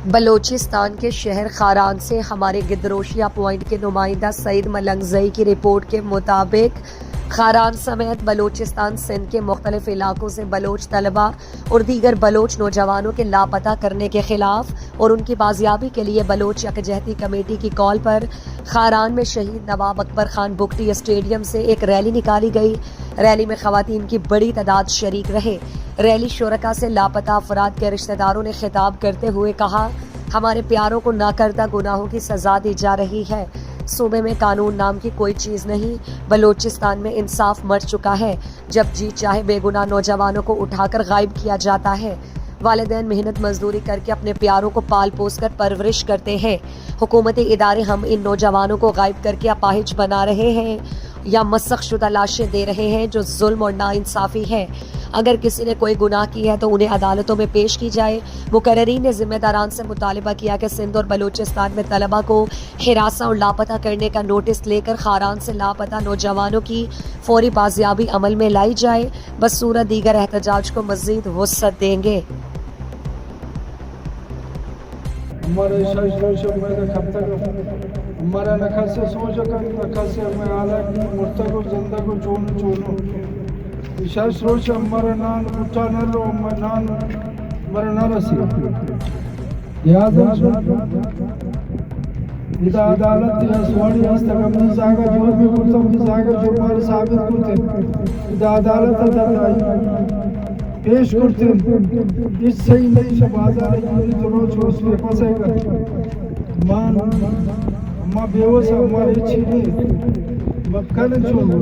बलोचिस्तान के शहर खारान से हमारे गिदरोशिया पॉइंट के नुमाइंदा सईद मलंगजई की रिपोर्ट के मुताबिक खारान समेत बलोचिस्तान सिंध के मुख्तलिफ इलाकों से बलोच तलबा और दीगर बलोच नौजवानों के लापता करने के खिलाफ और उनकी बाजियाबी के लिए बलोच यकजहती कमेटी की कॉल पर खारान में शहीद नवाब अकबर खान बुगटी स्टेडियम से एक रैली निकाली गई। रैली में खवातीन की बड़ी तादाद शरीक रहे। रैली शुरका से लापता अफराद के रिश्तेदारों ने खिताब करते हुए कहा, हमारे प्यारों को नाकर्दा गुनाहों की सजा दी जा रही है। सूबे में कानून नाम की कोई चीज़ नहीं। बलोचिस्तान में इंसाफ मर चुका है। जब जी चाहे बेगुनाह नौजवानों को उठाकर गायब किया जाता है। वालिदैन मेहनत मजदूरी करके अपने प्यारों को पाल पोस कर परवरिश करते हैं। हुकूमती इदारे हम इन नौजवानों को गायब करके अपाहिज बना रहे हैं या मसख शुदा लाशें दे रहे हैं, जो जुल्म और नाइंसाफ़ी है। अगर किसी ने कोई गुनाह किया है तो उन्हें अदालतों में पेश की जाए। मुकर्ररीन ने जिम्मेदारान से मुतालबा किया कि सिंध और बलूचिस्तान में तलबा को हिरासा और लापता करने का नोटिस लेकर खारान से लापता नौजवानों की फौरी बाजियाबी अमल में लाई जाए। बस सूरत दीगर एहतजाज को मज़ीद वुसअत देंगे। हमारा नखा से सोच कर नखा से मैं आला मुर्तको जिंदा को चोनो चोनो विशेष रोच हमारा नान उठा न लो नान मर न रसी याद इदा अदालत या स्वाड़ी हस्तगम जागा जो भी कुर्तम की जागा जो पर साबित करते इदा अदालत अदालत पेश करते इस सही नहीं शबाजा नहीं तो रोज उसके फंसेगा मान अम्मा बेवस हमारे छीनी मक्कन छोड़ो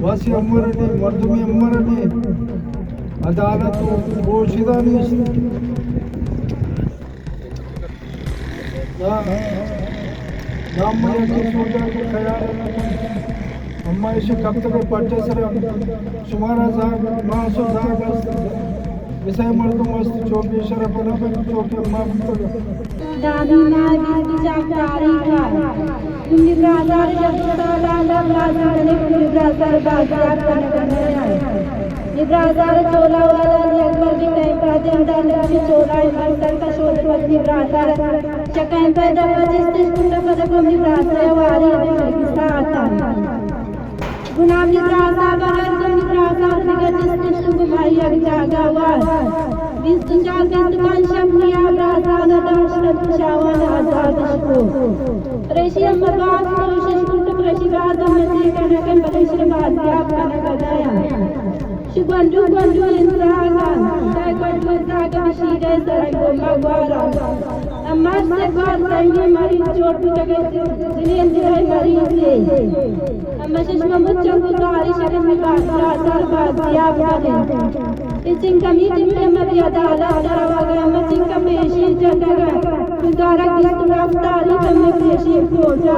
वासी अमरने मर्दमी अमरने अदालत बोशिदा नहीं नाम माया के सोचा के ख्याल अम्मा इसे कब तक पढ़ते सर सुमारा जाग मासो जाग विषय मर्दों मस्त चौकी शरफ न पर चौकी अम्मा दादी माँ की जागदारी का कुंडी ब्राज़ार जब सालाना ब्राज़ार ने कुंडी ब्राज़ार बाजार करने ये ब्राज़ार चोला वाला अकबर की टाइम पर जंदाल की चोला इंसान का शोध पत्नी ब्राज़ार चकाइन पर दफा जिस कुंडा पर कुंडी ब्राज़ार वाली के साथ गुनामी ब्राज़ार बगैर कुंडी ब्राज़ार निकल जिस को भाई अग जागा हुआ 20 दुनिया के दुकान शमनिया ब्राज़ार दाशत शावान आजाद को रशिया बर्बाद कोशिश कुंट रशिबाद में कनकन बलिश्र बाजियाब कनक गया शुगंडू गंडू इंसान ताकत जागा शीरे सरगो मगवारा अम्मा से बात संगे मरी चोट जगह जिले जिले मरी से अम्मा चश्मा मुच्चों को तारी शक्ल में बाजार बाजियाब करे इसिंग कमीटी में मरी अदालत करवा गया मचिंग का पेशी जगह गुजारा की तरफ तारीख में पेशी पहुंचा।